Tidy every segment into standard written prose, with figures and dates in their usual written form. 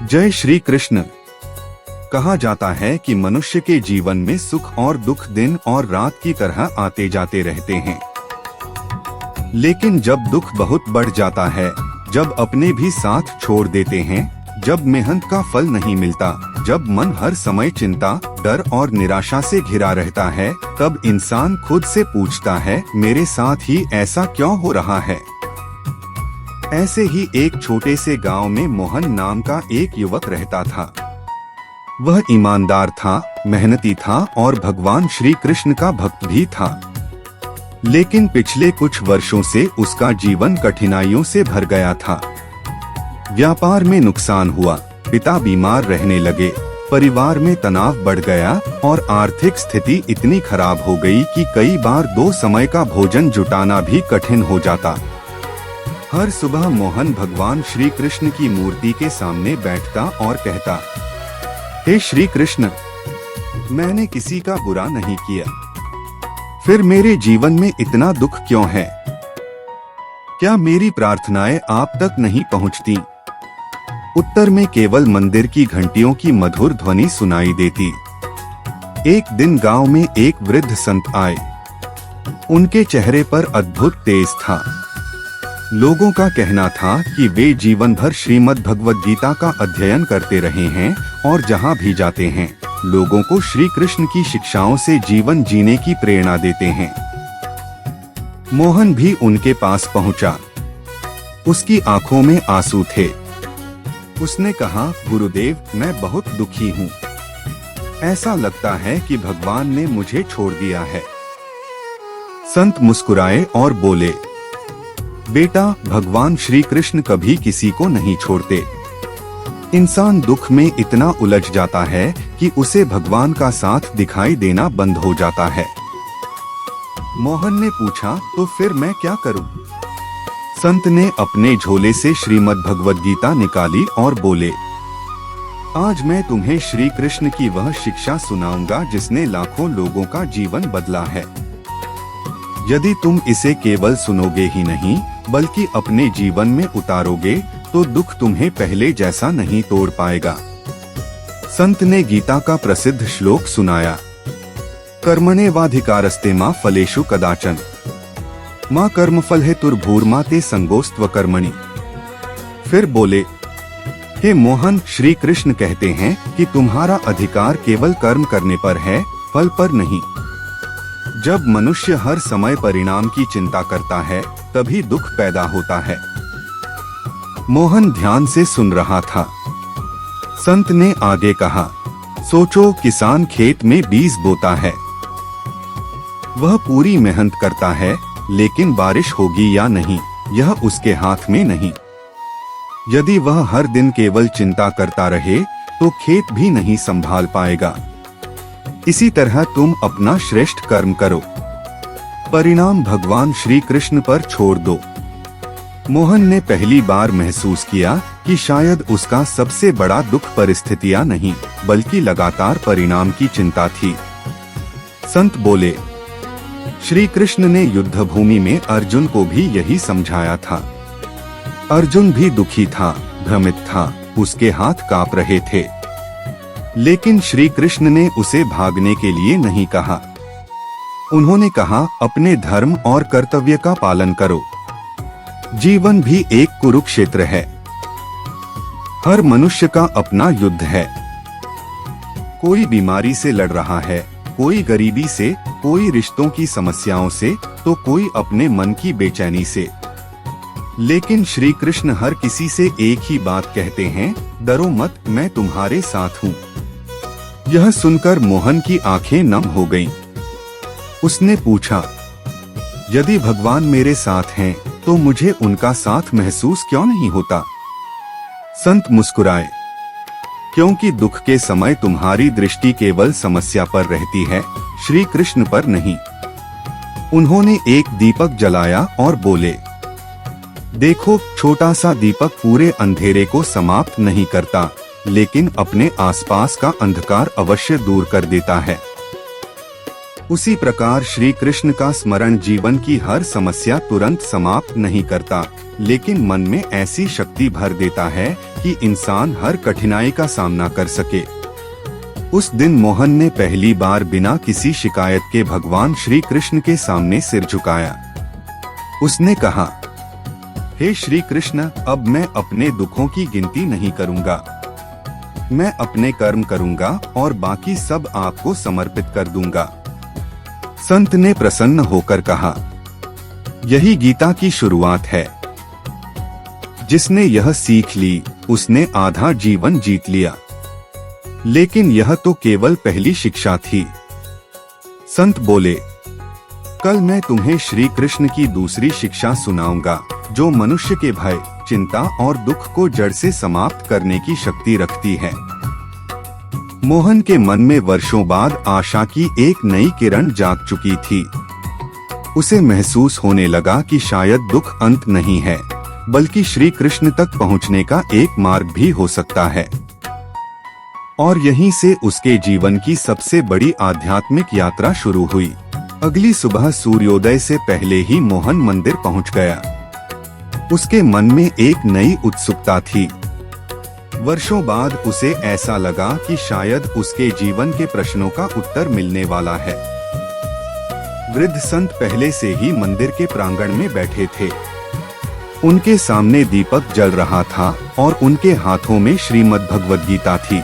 जय श्री कृष्ण। कहा जाता है कि मनुष्य के जीवन में सुख और दुख दिन और रात की तरह आते जाते रहते हैं, लेकिन जब दुख बहुत बढ़ जाता है, जब अपने भी साथ छोड़ देते हैं, जब मेहनत का फल नहीं मिलता, जब मन हर समय चिंता, डर और निराशा से घिरा रहता है, तब इंसान खुद से पूछता है, मेरे साथ ही ऐसा क्यों हो रहा है। ऐसे ही एक छोटे से गांव में मोहन नाम का एक युवक रहता था। वह ईमानदार था, मेहनती था और भगवान श्री कृष्ण का भक्त भी था। लेकिन पिछले कुछ वर्षों से उसका जीवन कठिनाइयों से भर गया था। व्यापार में नुकसान हुआ, पिता बीमार रहने लगे, परिवार में तनाव बढ़ गया और आर्थिक स्थिति इतनी खराब हो गई कि कई बार 2 समय का भोजन जुटाना भी कठिन हो जाता। हर सुबह मोहन भगवान श्री कृष्ण की मूर्ति के सामने बैठता और कहता, हे श्री कृष्ण, मैंने किसी का बुरा नहीं किया, फिर मेरे जीवन में इतना दुख क्यों है? क्या मेरी प्रार्थनाएं आप तक नहीं पहुंचती? उत्तर में केवल मंदिर की घंटियों की मधुर ध्वनि सुनाई देती। एक दिन गांव में एक वृद्ध संत आए। उनके चेहरे पर अद्भुत तेज था। लोगों का कहना था कि वे जीवन भर श्रीमद् भगवद गीता का अध्ययन करते रहे हैं और जहां भी जाते हैं, लोगों को श्री कृष्ण की शिक्षाओं से जीवन जीने की प्रेरणा देते हैं। मोहन भी उनके पास पहुंचा। उसकी आंखों में आंसू थे। उसने कहा, गुरुदेव, मैं बहुत दुखी हूँ। ऐसा लगता है कि भगवान ने मुझे छोड़ दिया है। संत मुस्कुराए और बोले, बेटा, भगवान श्री कृष्ण कभी किसी को नहीं छोड़ते। इंसान दुख में इतना उलझ जाता है कि उसे भगवान का साथ दिखाई देना बंद हो जाता है। मोहन ने पूछा, तो फिर मैं क्या करूं? संत ने अपने झोले से श्रीमद् भगवद गीता निकाली और बोले, आज मैं तुम्हें श्री कृष्ण की वह शिक्षा सुनाऊंगा जिसने लाखों लोगों का जीवन बदला है। यदि तुम इसे केवल सुनोगे ही नहीं, बल्कि अपने जीवन में उतारोगे, तो दुख तुम्हें पहले जैसा नहीं तोड़ पाएगा। संत ने गीता का प्रसिद्ध श्लोक सुनाया, कर्मण्येवाधिकारस्ते मा फलेषु कदाचन, मां कर्मफल हेतुर्भूर्मा ते संगोस्त्व कर्मणि। फिर बोले, हे मोहन, श्री कृष्ण कहते हैं कि तुम्हारा अधिकार केवल कर्म करने पर है, फल पर नहीं। जब मनुष्य हर समय परिणाम की चिंता करता है, तभी दुख पैदा होता है। मोहन ध्यान से सुन रहा था। संत ने आगे कहा, सोचो, किसान खेत में बीज बोता है। वह पूरी मेहनत करता है, लेकिन बारिश होगी या नहीं, यह उसके हाथ में नहीं। यदि वह हर दिन केवल चिंता करता रहे, तो खेत भी नहीं संभाल पाएगा। इसी तरह तुम अपना श्रेष्ठ कर्म करो, परिणाम भगवान श्री कृष्ण पर छोड़ दो। मोहन ने पहली बार महसूस किया कि शायद उसका सबसे बड़ा दुख परिस्थितियां नहीं, बल्कि लगातार परिणाम की चिंता थी। संत बोले, श्री कृष्ण ने युद्ध भूमि में अर्जुन को भी यही समझाया था। अर्जुन भी दुखी था, भ्रमित था, उसके हाथ कांप रहे थे। लेकिन श्री कृष्ण ने उसे भागने के लिए नहीं कहा। उन्होंने कहा, अपने धर्म और कर्तव्य का पालन करो। जीवन भी एक कुरुक्षेत्र है। हर मनुष्य का अपना युद्ध है। कोई बीमारी से लड़ रहा है, कोई गरीबी से, कोई रिश्तों की समस्याओं से, तो कोई अपने मन की बेचैनी से। लेकिन श्री कृष्ण हर किसी से एक ही बात कहते हैं, डरो मत, मैं तुम्हारे साथ हूँ। यह सुनकर मोहन की आंखें नम हो गईं। उसने पूछा, यदि भगवान मेरे साथ हैं, तो मुझे उनका साथ महसूस क्यों नहीं होता? संत मुस्कुराए, क्योंकि दुख के समय तुम्हारी दृष्टि केवल समस्या पर रहती है, श्री कृष्ण पर नहीं। उन्होंने एक दीपक जलाया और बोले, देखो, छोटा सा दीपक पूरे अंधेरे को समाप्त नहीं करता, लेकिन अपने आसपास का अंधकार अवश्य दूर कर देता है। उसी प्रकार श्री कृष्ण का स्मरण जीवन की हर समस्या तुरंत समाप्त नहीं करता, लेकिन मन में ऐसी शक्ति भर देता है कि इंसान हर कठिनाई का सामना कर सके। उस दिन मोहन ने पहली बार बिना किसी शिकायत के भगवान श्री कृष्ण के सामने सिर झुकाया। उसने कहा, हे श्री कृष्ण, अब मैं अपने दुखों की गिनती नहीं करूंगा। मैं अपने कर्म करूंगा और बाकी सब आपको समर्पित कर दूंगा। संत ने प्रसन्न होकर कहा, यही गीता की शुरुआत है। जिसने यह सीख ली उसने आधा जीवन जीत लिया। लेकिन यह तो केवल पहली शिक्षा थी। संत बोले, कल मैं तुम्हें श्री कृष्ण की दूसरी शिक्षा सुनाऊंगा, जो मनुष्य के भय, चिंता और दुख को जड़ से समाप्त करने की शक्ति रखती है। मोहन के मन में वर्षों बाद आशा की एक नई किरण जाग चुकी थी। उसे महसूस होने लगा कि शायद दुख अंत नहीं है, बल्कि श्री कृष्ण तक पहुंचने का एक मार्ग भी हो सकता है। और यहीं से उसके जीवन की सबसे बड़ी आध्यात्मिक यात्रा शुरू हुई। अगली सुबह सूर्योदय से पहले ही मोहन मंदिर पहुंच गया। उसके मन में एक नई उत्सुकता थी। वर्षों बाद उसे ऐसा लगा कि शायद उसके जीवन के प्रश्नों का उत्तर मिलने वाला है। वृद्ध संत पहले से ही मंदिर के प्रांगण में बैठे थे। उनके सामने दीपक जल रहा था और उनके हाथों में श्रीमद् भगवद गीता थी।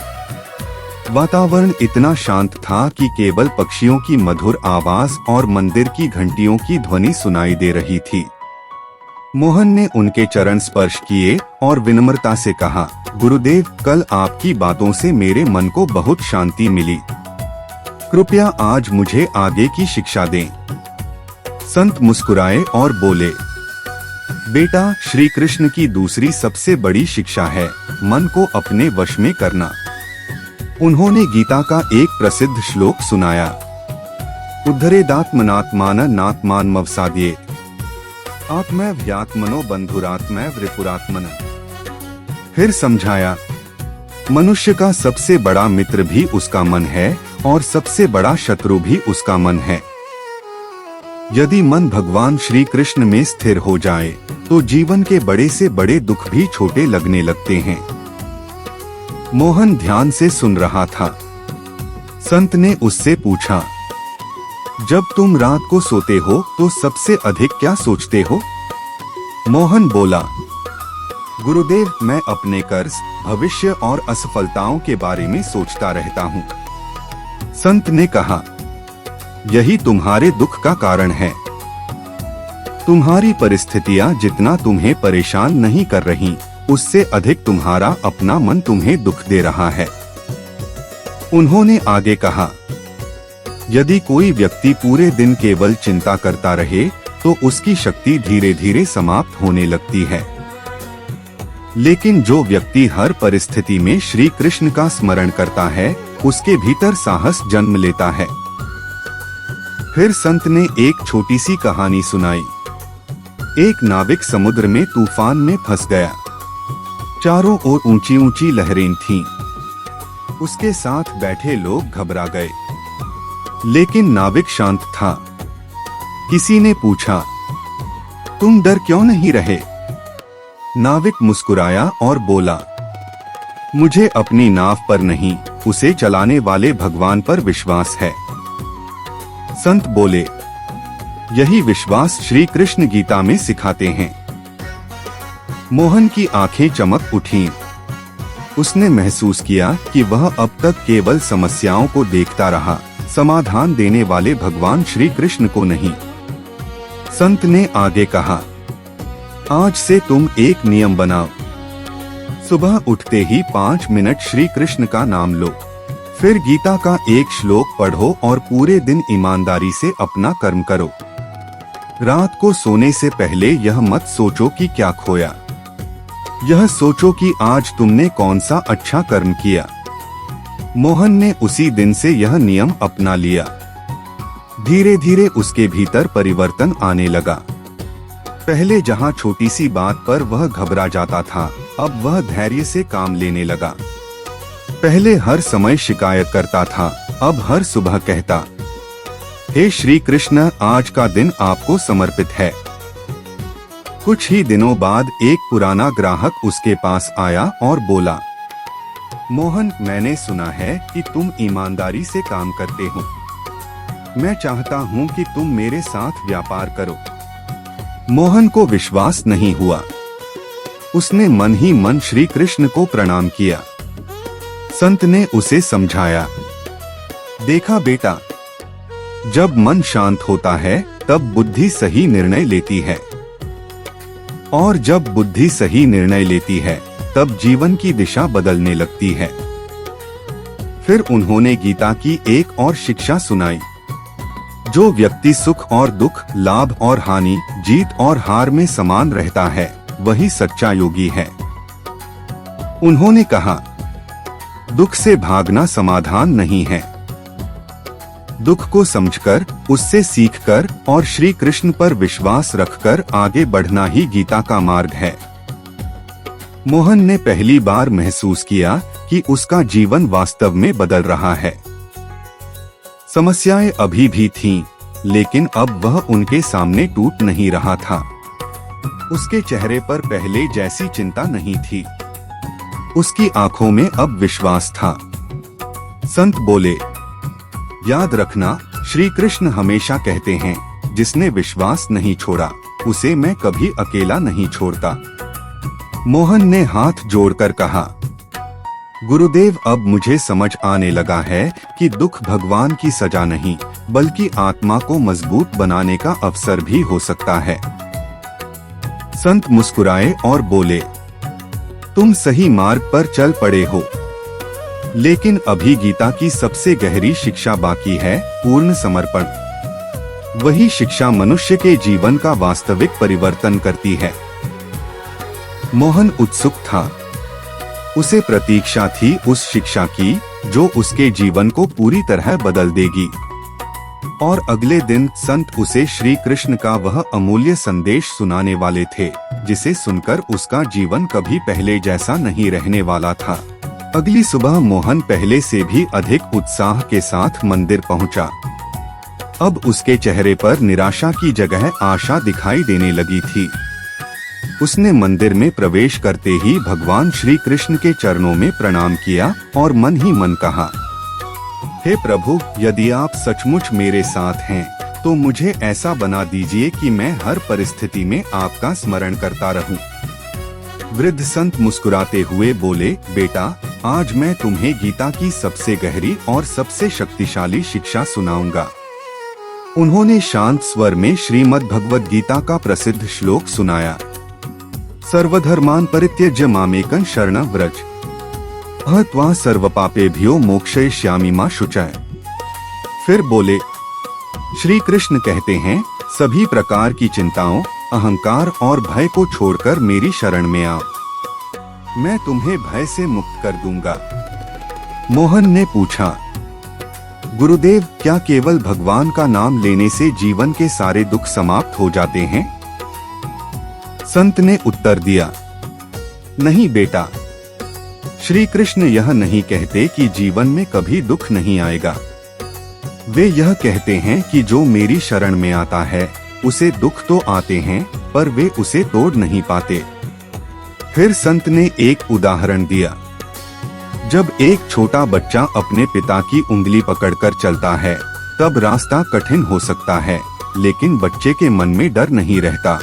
वातावरण इतना शांत था कि केवल पक्षियों की मधुर आवाज और मंदिर की घंटियों की ध्वनि सुनाई दे रही थी। मोहन ने उनके चरण स्पर्श किए और विनम्रता से कहा, गुरुदेव, कल आपकी बातों से मेरे मन को बहुत शांति मिली। कृपया आज मुझे आगे की शिक्षा दें। संत मुस्कुराए और बोले, बेटा, श्री कृष्ण की दूसरी सबसे बड़ी शिक्षा है मन को अपने वश में करना। उन्होंने गीता का एक प्रसिद्ध श्लोक सुनाया, उद्धरेदात्मनात्मान नात्मानमवसाद्ये आत्मव्यात्मनो बंधुरात्मैव रिपुरात्मन। फिर समझाया, मनुष्य का सबसे बड़ा मित्र भी उसका मन है और सबसे बड़ा शत्रु भी उसका मन है। यदि मन भगवान श्री कृष्ण में स्थिर हो जाए तो जीवन के बड़े से बड़े दुख भी छोटे लगने लगते हैं। मोहन ध्यान से सुन रहा था। संत ने उससे पूछा, जब तुम रात को सोते हो तो सबसे अधिक क्या सोचते हो? मोहन बोला, गुरुदेव, मैं अपने कर्ज, भविष्य और असफलताओं के बारे में सोचता रहता हूँ। संत ने कहा, यही तुम्हारे दुख का कारण है। तुम्हारी परिस्थितियां जितना तुम्हें परेशान नहीं कर रही, उससे अधिक तुम्हारा अपना मन तुम्हें दुख दे रहा है। उन्होंने आगे कहा, यदि कोई व्यक्ति पूरे दिन केवल चिंता करता रहे तो उसकी शक्ति धीरे धीरे समाप्त होने लगती है। लेकिन जो व्यक्ति हर परिस्थिति में श्री कृष्ण का स्मरण करता है, उसके भीतर साहस जन्म लेता है। फिर संत ने एक छोटी सी कहानी सुनाई। एक नाविक समुद्र में तूफान में फंस गया। चारों ओर ऊंची ऊंची लहरें थीं। उसके साथ बैठे लोग घबरा गए, लेकिन नाविक शांत था। किसी ने पूछा, तुम डर क्यों नहीं रहे? नाविक मुस्कुराया और बोला, मुझे अपनी नाव पर नहीं, उसे चलाने वाले भगवान पर विश्वास है। संत बोले, यही विश्वास श्री कृष्ण गीता में सिखाते हैं। मोहन की आंखें चमक उठीं। उसने महसूस किया कि वह अब तक केवल समस्याओं को देखता रहा, समाधान देने वाले भगवान श्री कृष्ण को नहीं। संत ने आगे कहा, आज से तुम एक नियम बनाओ। सुबह उठते ही 5 मिनट श्री कृष्ण का नाम लो। फिर गीता का एक श्लोक पढ़ो और पूरे दिन ईमानदारी से अपना कर्म करो। रात को सोने से पहले यह मत सोचो कि क्या खोया। यह सोचो कि आज तुमने कौन सा अच्छा कर्म किया। मोहन ने उसी दिन से यह नियम अपना लिया। धीरे धीरे उसके भीतर परिवर्तन आने लगा। पहले जहां छोटी सी बात पर वह घबरा जाता था, अब वह धैर्य से काम लेने लगा। पहले हर समय शिकायत करता था, अब हर सुबह कहता, हे श्री कृष्ण, आज का दिन आपको समर्पित है। कुछ ही दिनों बाद एक पुराना ग्राहक उसके पास आया और बोला, मोहन, मैंने सुना है कि तुम ईमानदारी से काम करते हो। मैं चाहता हूँ कि तुम मेरे साथ व्यापार करो। मोहन को विश्वास नहीं हुआ। उसने मन ही मन श्री कृष्ण को प्रणाम किया। संत ने उसे समझाया, देखा बेटा, जब मन शांत होता है तब बुद्धि सही निर्णय लेती है, और जब बुद्धि सही निर्णय लेती है तब जीवन की दिशा बदलने लगती है। फिर उन्होंने गीता की एक और शिक्षा सुनाई, जो व्यक्ति सुख और दुख, लाभ और हानि, जीत और हार में समान रहता है, वही सच्चा योगी है। उन्होंने कहा, दुख से भागना समाधान नहीं है। दुख को समझकर, उससे सीखकर और श्री कृष्ण पर विश्वास रखकर आगे बढ़ना ही गीता का मार्ग है। मोहन ने पहली बार महसूस किया कि उसका जीवन वास्तव में बदल रहा है। समस्याएं अभी भी थीं, लेकिन अब वह उनके सामने टूट नहीं रहा था। उसके चेहरे पर पहले जैसी चिंता नहीं थी। उसकी आंखों में अब विश्वास था। संत बोले, याद रखना, श्री कृष्ण हमेशा कहते हैं, जिसने विश्वास नहीं छोड़ा, उसे मैं कभी अकेला नहीं छोड़ता। मोहन ने हाथ जोड़कर कहा, गुरुदेव, अब मुझे समझ आने लगा है कि दुख भगवान की सजा नहीं, बल्कि आत्मा को मजबूत बनाने का अवसर भी हो सकता है। संत मुस्कुराए और बोले, तुम सही मार्ग पर चल पड़े हो, लेकिन अभी गीता की सबसे गहरी शिक्षा बाकी है, पूर्ण समर्पण। वही शिक्षा मनुष्य के जीवन का वास्तविक परिवर्तन करती है। मोहन उत्सुक था। उसे प्रतीक्षा थी उस शिक्षा की जो उसके जीवन को पूरी तरह बदल देगी। और अगले दिन संत उसे श्री कृष्ण का वह अमूल्य संदेश सुनाने वाले थे, जिसे सुनकर उसका जीवन कभी पहले जैसा नहीं रहने वाला था। अगली सुबह मोहन पहले से भी अधिक उत्साह के साथ मंदिर पहुंचा। अब उसके चेहरे पर निराशा की जगह आशा दिखाई देने लगी थी। उसने मंदिर में प्रवेश करते ही भगवान श्री कृष्ण के चरणों में प्रणाम किया और मन ही मन कहा, हे प्रभु, यदि आप सचमुच मेरे साथ हैं, तो मुझे ऐसा बना दीजिए कि मैं हर परिस्थिति में आपका स्मरण करता रहूं। वृद्ध संत मुस्कुराते हुए बोले, बेटा, आज मैं तुम्हें गीता की सबसे गहरी और सबसे शक्तिशाली शिक्षा सुनाऊंगा। उन्होंने शांत स्वर में श्रीमद् भगवद गीता का प्रसिद्ध श्लोक सुनाया, सर्वधर्मान् परित्यज्य मामेकं शरणं व्रज, अहत्वा सर्वपापेभ्यो मोक्षयिष्यामि मा शुचः। फिर बोले, श्री कृष्ण कहते हैं, सभी प्रकार की चिंताओं, अहंकार और भय को छोड़कर मेरी शरण में आओ, मैं तुम्हें भय से मुक्त कर दूंगा। मोहन ने पूछा, गुरुदेव, क्या केवल भगवान का नाम लेने से जीवन के सारे दुख समाप्त हो जाते हैं? संत ने उत्तर दिया, नहीं बेटा, श्री कृष्ण यह नहीं कहते कि जीवन में कभी दुख नहीं आएगा। वे यह कहते हैं कि जो मेरी शरण में आता है, उसे दुख तो आते हैं, पर वे उसे तोड़ नहीं पाते। फिर संत ने एक उदाहरण दिया, जब एक छोटा बच्चा अपने पिता की उंगली पकड़कर चलता है, तब रास्ता कठिन हो सकता है, लेकिन बच्चे के मन में डर नहीं रहता।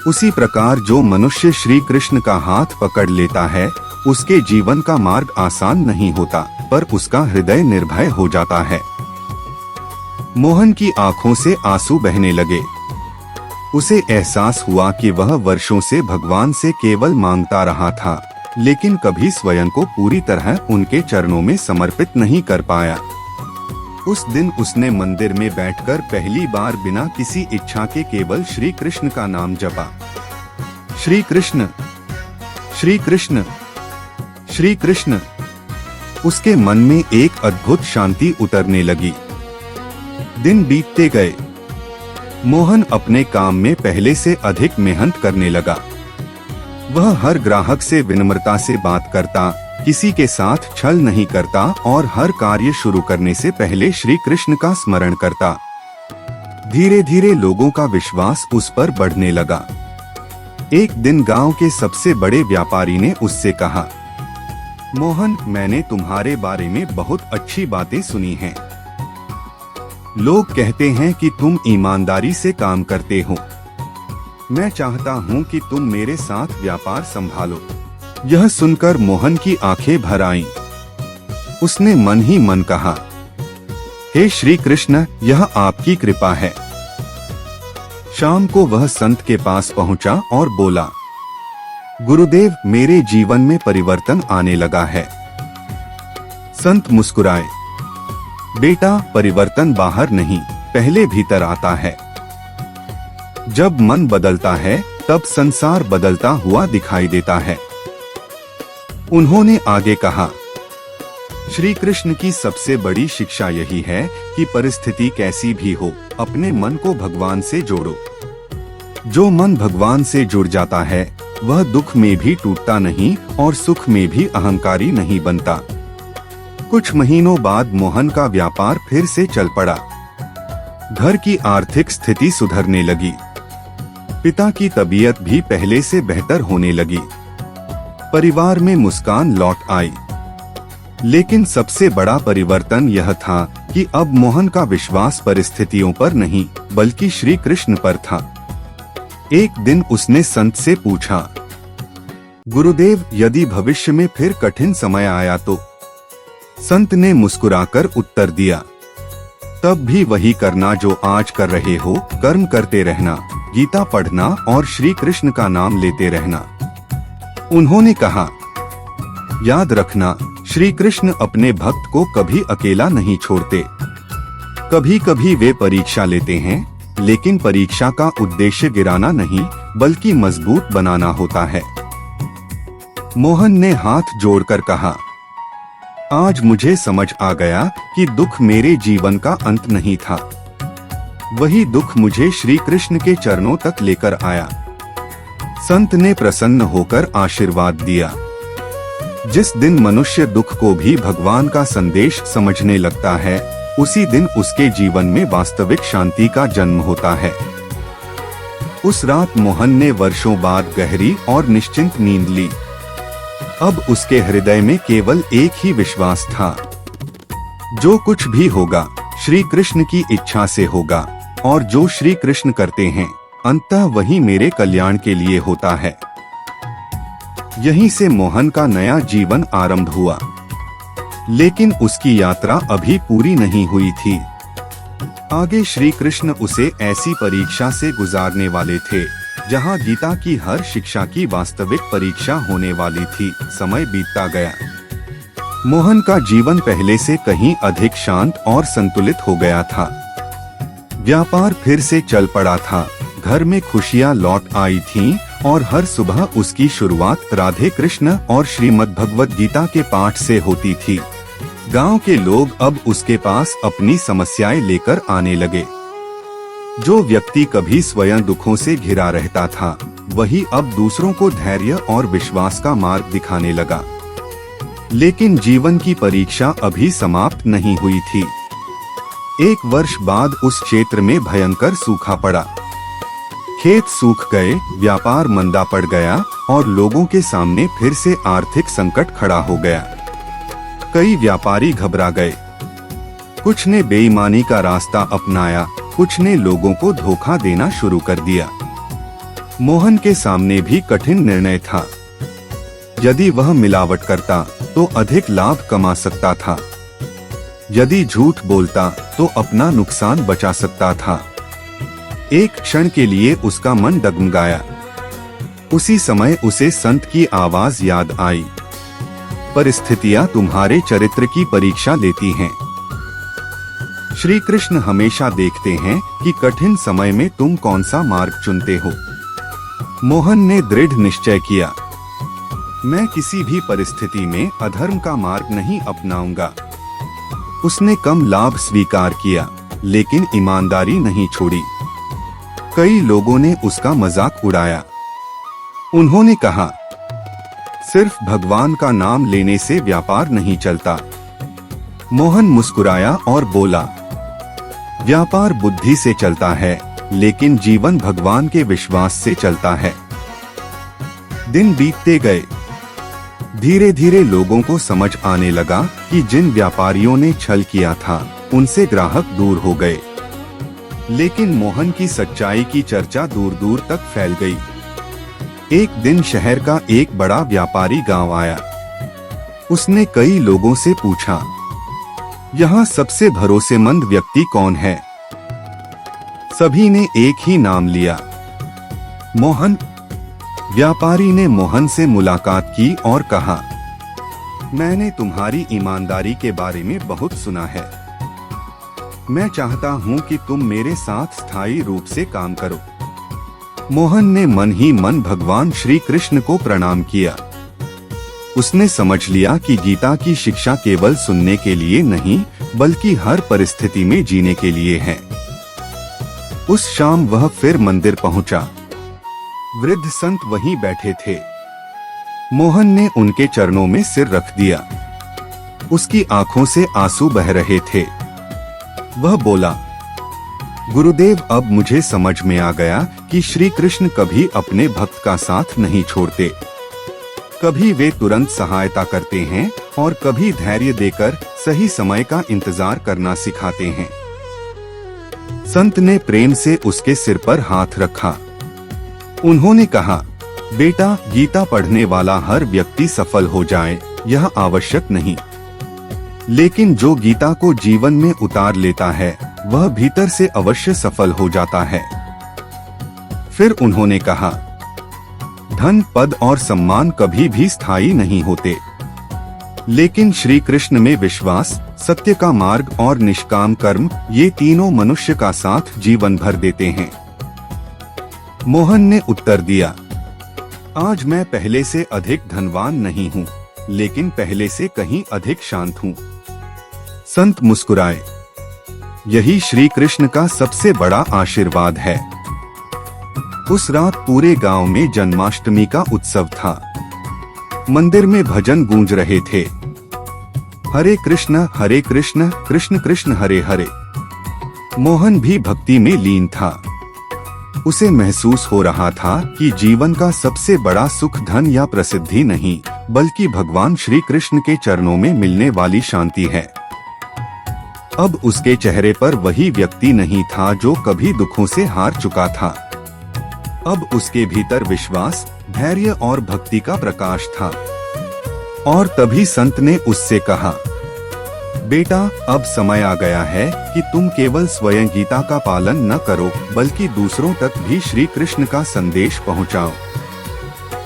उसी प्रकार जो मनुष्य श्री कृष्ण का हाथ पकड़ लेता है, उसके जीवन का मार्ग आसान नहीं होता, पर उसका हृदय निर्भय हो जाता है। मोहन की आंखों से आंसू बहने लगे। उसे एहसास हुआ कि वह वर्षों से भगवान से केवल मांगता रहा था, लेकिन कभी स्वयं को पूरी तरह उनके चरणों में समर्पित नहीं कर पाया। उस दिन उसने मंदिर में बैठकर पहली बार बिना किसी इच्छा के केवल श्री कृष्ण का नाम जपा, श्री कृष्ण, श्री कृष्ण, श्री कृष्ण। उसके मन में एक अद्भुत शांति उतरने लगी। दिन बीतते गए। मोहन अपने काम में पहले से अधिक मेहनत करने लगा। वह हर ग्राहक से विनम्रता से बात करता, किसी के साथ छल नहीं करता और हर कार्य शुरू करने से पहले श्री कृष्ण का स्मरण करता। धीरे धीरे लोगों का विश्वास उस पर बढ़ने लगा। एक दिन गांव के सबसे बड़े व्यापारी ने उससे कहा, मोहन, मैंने तुम्हारे बारे में बहुत अच्छी बातें सुनी हैं। लोग कहते हैं कि तुम ईमानदारी से काम करते हो। मैं चाहता हूं कि तुम मेरे साथ व्यापार संभालो। यह सुनकर मोहन की आंखें भर आईं। उसने मन ही मन कहा, हे श्री कृष्ण, यह आपकी कृपा है। शाम को वह संत के पास पहुंचा और बोला, गुरुदेव, मेरे जीवन में परिवर्तन आने लगा है। संत मुस्कुराए, बेटा, परिवर्तन बाहर नहीं, पहले भीतर आता है। जब मन बदलता है तब संसार बदलता हुआ दिखाई देता है। उन्होंने आगे कहा, श्री कृष्ण की सबसे बड़ी शिक्षा यही है कि परिस्थिति कैसी भी हो, अपने मन को भगवान से जोड़ो। जो मन भगवान से जुड़ जाता है वह दुख में भी टूटता नहीं और सुख में भी अहंकारी नहीं बनता। कुछ महीनों बाद मोहन का व्यापार फिर से चल पड़ा। घर की आर्थिक स्थिति सुधरने लगी। पिता की तबीयत भी पहले से बेहतर होने लगी। परिवार में मुस्कान लौट आई। लेकिन सबसे बड़ा परिवर्तन यह था कि अब मोहन का विश्वास परिस्थितियों पर नहीं बल्कि श्री कृष्ण पर था। एक दिन उसने संत से पूछा, गुरुदेव, यदि भविष्य में फिर कठिन समय आया तो? संत ने मुस्कुराकर उत्तर दिया, तब भी वही करना जो आज कर रहे हो, कर्म करते रहना, गीता पढ़ना और श्री कृष्ण का नाम लेते रहना। उन्होंने कहा, याद रखना, श्री कृष्ण अपने भक्त को कभी अकेला नहीं छोड़ते। कभी कभी वे परीक्षा लेते हैं, लेकिन परीक्षा का उद्देश्य गिराना नहीं बल्कि मजबूत बनाना होता है। मोहन ने हाथ जोड़कर कहा, आज मुझे समझ आ गया कि दुख मेरे जीवन का अंत नहीं था। वही दुख मुझे श्री कृष्ण के चरणों तक लेकर आया। संत ने प्रसन्न होकर आशीर्वाद दिया। जिस दिन मनुष्य दुख को भी भगवान का संदेश समझने लगता है, उसी दिन उसके जीवन में वास्तविक शांति का जन्म होता है। उस रात मोहन ने वर्षों बाद गहरी और निश्चिंत नींद ली। अब उसके हृदय में केवल एक ही विश्वास था, जो कुछ भी होगा श्री कृष्ण की इच्छा से होगा, और जो श्री कृष्ण करते हैं अंततः वही मेरे कल्याण के लिए होता है। यहीं से मोहन का नया जीवन आरंभ हुआ। लेकिन उसकी यात्रा अभी पूरी नहीं हुई थी। आगे श्री कृष्ण उसे ऐसी परीक्षा से गुजारने वाले थे जहां गीता की हर शिक्षा की वास्तविक परीक्षा होने वाली थी। समय बीतता गया। मोहन का जीवन पहले से कहीं अधिक शांत और संतुलित हो गया था। व्यापार फिर से चल पड़ा था। घर में खुशियां लौट आई थीं और हर सुबह उसकी शुरुआत राधे कृष्ण और श्रीमद् भगवत गीता के पाठ से होती थी। गांव के लोग अब उसके पास अपनी समस्याएं लेकर आने लगे। जो व्यक्ति कभी स्वयं दुखों से घिरा रहता था, वही अब दूसरों को धैर्य और विश्वास का मार्ग दिखाने लगा। लेकिन जीवन की परीक्षा अभी समाप्त नहीं हुई थी। 1 वर्ष बाद उस क्षेत्र में भयंकर सूखा पड़ा। खेत सूख गए, व्यापार मंदा पड़ गया और लोगों के सामने फिर से आर्थिक संकट खड़ा हो गया। कई व्यापारी घबरा गए। कुछ ने बेईमानी का रास्ता अपनाया, कुछ ने लोगों को धोखा देना शुरू कर दिया। मोहन के सामने भी कठिन निर्णय था। यदि वह मिलावट करता तो अधिक लाभ कमा सकता था। यदि झूठ बोलता तो अपना नुकसान बचा सकता था। एक क्षण के लिए उसका मन डगमगाया। उसी समय उसे संत की आवाज याद आई, परिस्थितियां तुम्हारे चरित्र की परीक्षा लेती हैं। श्री कृष्ण हमेशा देखते हैं कि कठिन समय में तुम कौन सा मार्ग चुनते हो। मोहन ने दृढ़ निश्चय किया, मैं किसी भी परिस्थिति में अधर्म का मार्ग नहीं अपनाऊंगा। उसने कम लाभ स्वीकार किया, लेकिन ईमानदारी नहीं छोड़ी। कई लोगों ने उसका मजाक उड़ाया। उन्होंने कहा, सिर्फ भगवान का नाम लेने से व्यापार नहीं चलता। मोहन मुस्कुराया और बोला, व्यापार बुद्धि से चलता है, लेकिन जीवन भगवान के विश्वास से चलता है। दिन बीतते गए। धीरे धीरे लोगों को समझ आने लगा कि जिन व्यापारियों ने छल किया था उनसे ग्राहक दूर हो गए। लेकिन मोहन की सच्चाई की चर्चा दूर दूर तक फैल गई। एक दिन शहर का एक बड़ा व्यापारी गांव आया। उसने कई लोगों से पूछा, यहाँ सबसे भरोसेमंद व्यक्ति कौन है? सभी ने एक ही नाम लिया, मोहन। व्यापारी ने मोहन से मुलाकात की और कहा, मैंने तुम्हारी ईमानदारी के बारे में बहुत सुना है। मैं चाहता हूं कि तुम मेरे साथ स्थायी रूप से काम करो। मोहन ने मन ही मन भगवान श्री कृष्ण को प्रणाम किया। उसने समझ लिया कि गीता की शिक्षा केवल सुनने के लिए नहीं, बल्कि हर परिस्थिति में जीने के लिए है। उस शाम वह फिर मंदिर पहुंचा। वृद्ध संत वहीं बैठे थे। मोहन ने उनके चरणों में सिर रख दिया। उसकी आंखों से आंसू बह रहे थे। वह बोला, गुरुदेव, अब मुझे समझ में आ गया कि श्री कृष्ण कभी अपने भक्त का साथ नहीं छोड़ते। कभी वे तुरंत सहायता करते हैं और कभी धैर्य देकर सही समय का इंतजार करना सिखाते हैं। संत ने प्रेम से उसके सिर पर हाथ रखा। उन्होंने कहा, बेटा, गीता पढ़ने वाला हर व्यक्ति सफल हो जाए यह आवश्यक नहीं, लेकिन जो गीता को जीवन में उतार लेता है वह भीतर से अवश्य सफल हो जाता है। फिर उन्होंने कहा, धन, पद और सम्मान कभी भी स्थायी नहीं होते, लेकिन श्री कृष्ण में विश्वास, सत्य का मार्ग और निष्काम कर्म, ये तीनों मनुष्य का साथ जीवन भर देते हैं। मोहन ने उत्तर दिया, आज मैं पहले से अधिक धनवान नहीं हूँ, लेकिन पहले से कहीं अधिक शांत हूँ। संत मुस्कुराए। यही श्री कृष्ण का सबसे बड़ा आशीर्वाद है। उस रात पूरे गांव में जन्माष्टमी का उत्सव था। मंदिर में भजन गूंज रहे थे, हरे कृष्ण कृष्ण कृष्ण हरे हरे। मोहन भी भक्ति में लीन था। उसे महसूस हो रहा था कि जीवन का सबसे बड़ा सुख धन या प्रसिद्धि नहीं, बल्कि भगवान श्री कृष्ण के चरणों में मिलने वाली शांति है। अब उसके चेहरे पर वही व्यक्ति नहीं था जो कभी दुखों से हार चुका था। अब उसके भीतर विश्वास, धैर्य और भक्ति का प्रकाश था। और तभी संत ने उससे कहा, बेटा, अब समय आ गया है कि तुम केवल स्वयं गीता का पालन न करो, बल्कि दूसरों तक भी श्री कृष्ण का संदेश पहुंचाओ।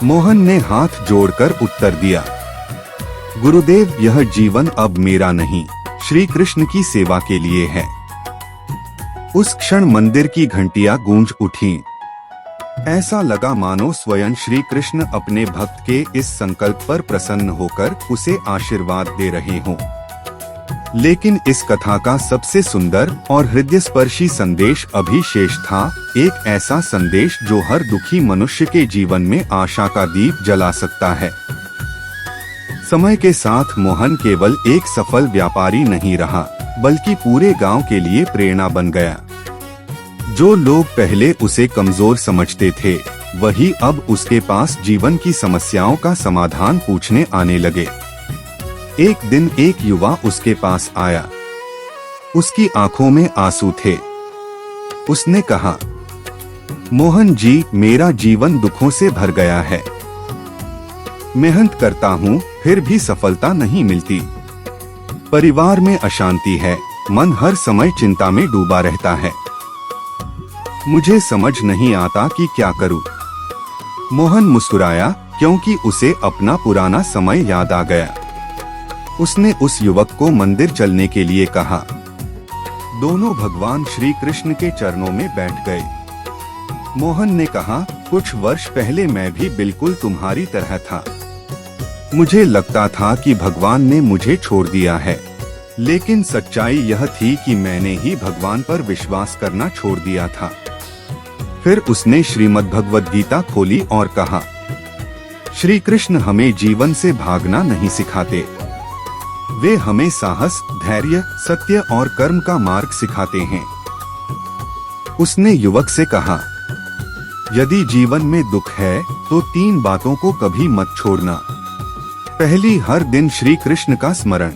मोहन ने हाथ जोड़कर उत्तर दिया, गुरुदेव, यह जीवन अब मेरा नहीं, श्री कृष्ण की सेवा के लिए है। उस क्षण मंदिर की घंटियां गूंज उठीं। ऐसा लगा मानो स्वयं श्री कृष्ण अपने भक्त के इस संकल्प पर प्रसन्न होकर उसे आशीर्वाद दे रहे हों। लेकिन इस कथा का सबसे सुंदर और हृदयस्पर्शी संदेश अभी शेष था, एक ऐसा संदेश जो हर दुखी मनुष्य के जीवन में आशा का दीप जला सकता है। समय के साथ मोहन केवल एक सफल व्यापारी नहीं रहा, बल्कि पूरे गांव के लिए प्रेरणा बन गया। जो लोग पहले उसे कमजोर समझते थे, वही अब उसके पास जीवन की समस्याओं का समाधान पूछने आने लगे। एक दिन एक युवा उसके पास आया। उसकी आंखों में आंसू थे। उसने कहा, मोहन जी, मेरा जीवन दुखों से भर गया है। मेहनत करता हूँ, फिर भी सफलता नहीं मिलती। परिवार में अशांति है, मन हर समय चिंता में डूबा रहता है। मुझे समझ नहीं आता कि क्या करूं। मोहन मुस्कुराया, क्योंकि उसे अपना पुराना समय याद आ गया। उसने उस युवक को मंदिर चलने के लिए कहा। दोनों भगवान श्री कृष्ण के चरणों में बैठ गए। मोहन ने कहा, कुछ वर्ष पहले मैं भी बिल्कुल तुम्हारी तरह था। मुझे लगता था कि भगवान ने मुझे छोड़ दिया है, लेकिन सच्चाई यह थी कि मैंने ही भगवान पर विश्वास करना छोड़ दिया था। फिर उसने श्रीमद् भगवद गीता खोली और कहा, श्री कृष्ण हमें जीवन से भागना नहीं सिखाते, वे हमें साहस, धैर्य, सत्य और कर्म का मार्ग सिखाते हैं। उसने युवक से कहा, यदि जीवन में दुख है तो 3 बातों को कभी मत छोड़ना। पहली, हर दिन श्री कृष्ण का स्मरण।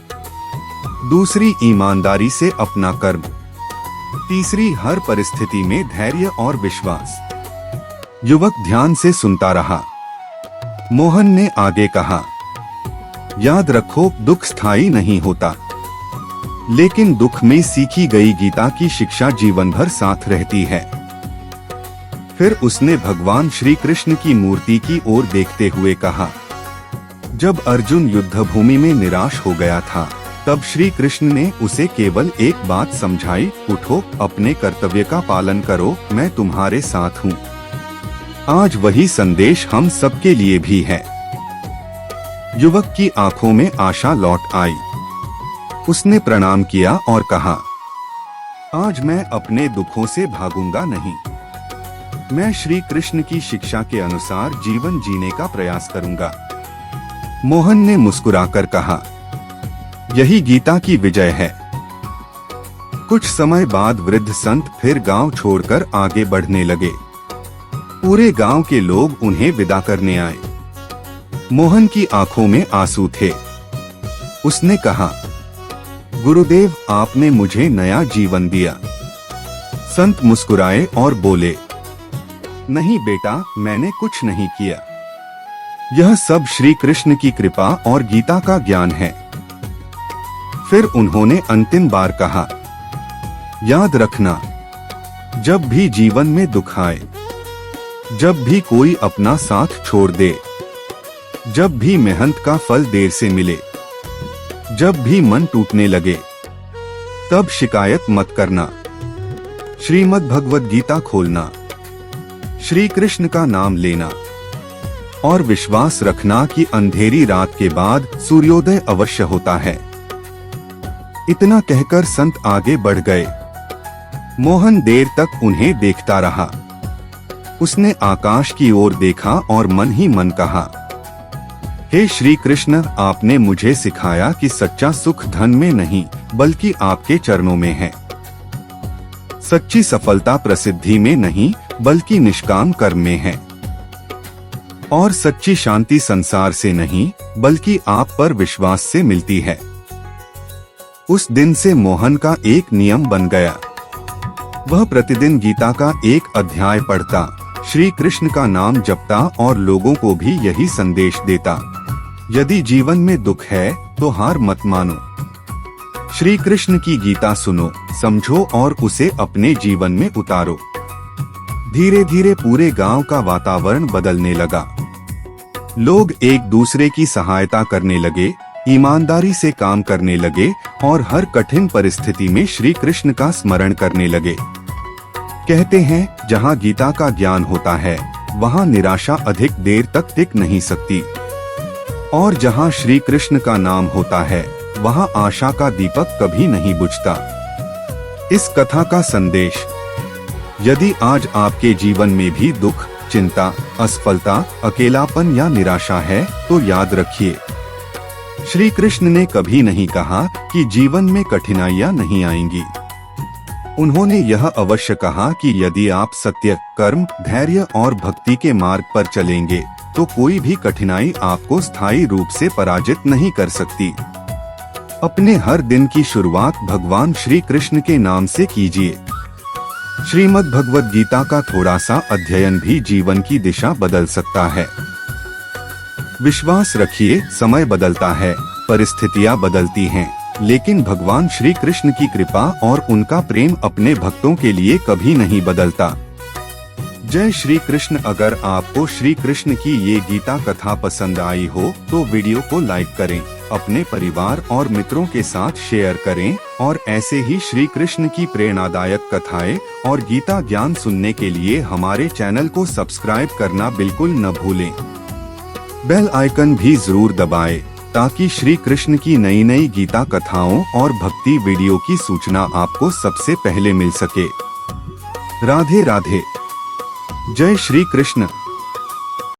दूसरी, ईमानदारी से अपना कर्म। तीसरी, हर परिस्थिति में धैर्य और विश्वास। युवक ध्यान से सुनता रहा। मोहन ने आगे कहा, याद रखो, दुख स्थायी नहीं होता, लेकिन दुख में सीखी गई गीता की शिक्षा जीवन भर साथ रहती है। फिर उसने भगवान श्री कृष्ण की मूर्ति की ओर देखते हुए कहा, जब अर्जुन युद्ध भूमि में निराश हो गया था, तब श्री कृष्ण ने उसे केवल एक बात समझाई, उठो, अपने कर्तव्य का पालन करो, मैं तुम्हारे साथ हूँ। आज वही संदेश हम सबके लिए भी है। युवक की आंखों में आशा लौट आई। उसने प्रणाम किया और कहा, आज मैं अपने दुखों से भागूंगा नहीं, मैं श्री कृष्ण की शिक्षा के अनुसार जीवन जीने का प्रयास करूंगा। मोहन ने मुस्कुराकर कहा, यही गीता की विजय है। कुछ समय बाद वृद्ध संत फिर गांव छोड़कर आगे बढ़ने लगे। पूरे गांव के लोग उन्हें विदा करने आए। मोहन की आंखों में आंसू थे। उसने कहा, गुरुदेव, आपने मुझे नया जीवन दिया। संत मुस्कुराए और बोले, नहीं बेटा, मैंने कुछ नहीं किया, यह सब श्री कृष्ण की कृपा और गीता का ज्ञान है। फिर उन्होंने अंतिम बार कहा, याद रखना, जब भी जीवन में दुख आए, जब भी कोई अपना साथ छोड़ दे, जब भी मेहनत का फल देर से मिले, जब भी मन टूटने लगे, तब शिकायत मत करना। श्रीमद् भगवद गीता खोलना, श्री कृष्ण का नाम लेना और विश्वास रखना कि अंधेरी रात के बाद सूर्योदय अवश्य होता है। इतना कहकर संत आगे बढ़ गए। मोहन देर तक उन्हें देखता रहा। उसने आकाश की ओर देखा और मन ही मन कहा, हे श्री कृष्ण, आपने मुझे सिखाया कि सच्चा सुख धन में नहीं बल्कि आपके चरणों में है। सच्ची सफलता प्रसिद्धि में नहीं बल्कि निष्काम कर्म में है। और सच्ची शांति संसार से नहीं बल्कि आप पर विश्वास से मिलती है। उस दिन से मोहन का एक नियम बन गया। वह प्रतिदिन गीता का एक अध्याय पढ़ता, श्री कृष्ण का नाम जपता और लोगों को भी यही संदेश देता, यदि जीवन में दुख है तो हार मत मानो। श्री कृष्ण की गीता सुनो, समझो और उसे अपने जीवन में उतारो। धीरे धीरे पूरे गांव का वातावरण बदलने लगा। लोग एक दूसरे की सहायता करने लगे, ईमानदारी से काम करने लगे और हर कठिन परिस्थिति में श्री कृष्ण का स्मरण करने लगे। कहते हैं, जहां गीता का ज्ञान होता है वहां निराशा अधिक देर तक टिक नहीं सकती, और जहां श्री कृष्ण का नाम होता है वहां आशा का दीपक कभी नहीं बुझता। इस कथा का संदेश, यदि आज आपके जीवन में भी दुख, चिंता, असफलता, अकेलापन या निराशा है तो याद रखिए, श्री कृष्ण ने कभी नहीं कहा कि जीवन में कठिनाइयां नहीं आएंगी। उन्होंने यह अवश्य कहा कि यदि आप सत्य, कर्म, धैर्य और भक्ति के मार्ग पर चलेंगे तो कोई भी कठिनाई आपको स्थायी रूप से पराजित नहीं कर सकती। अपने हर दिन की शुरुआत भगवान श्री कृष्ण के नाम से कीजिए। श्रीमद् भगवद गीता का थोड़ा सा अध्ययन भी जीवन की दिशा बदल सकता है। विश्वास रखिए, समय बदलता है, परिस्थितियां बदलती हैं, लेकिन भगवान श्री कृष्ण की कृपा और उनका प्रेम अपने भक्तों के लिए कभी नहीं बदलता। जय श्री कृष्ण। अगर आपको श्री कृष्ण की ये गीता कथा पसंद आई हो तो वीडियो को लाइक करें, अपने परिवार और मित्रों के साथ शेयर करें और ऐसे ही श्री कृष्ण की प्रेरणादायक कथाएं और गीता ज्ञान सुनने के लिए हमारे चैनल को सब्सक्राइब करना बिल्कुल न भूलें। बेल आइकन भी जरूर दबाएं ताकि श्री कृष्ण की नई नई गीता कथाओं और भक्ति वीडियो की सूचना आपको सबसे पहले मिल सके। राधे राधे। जय श्री कृष्ण।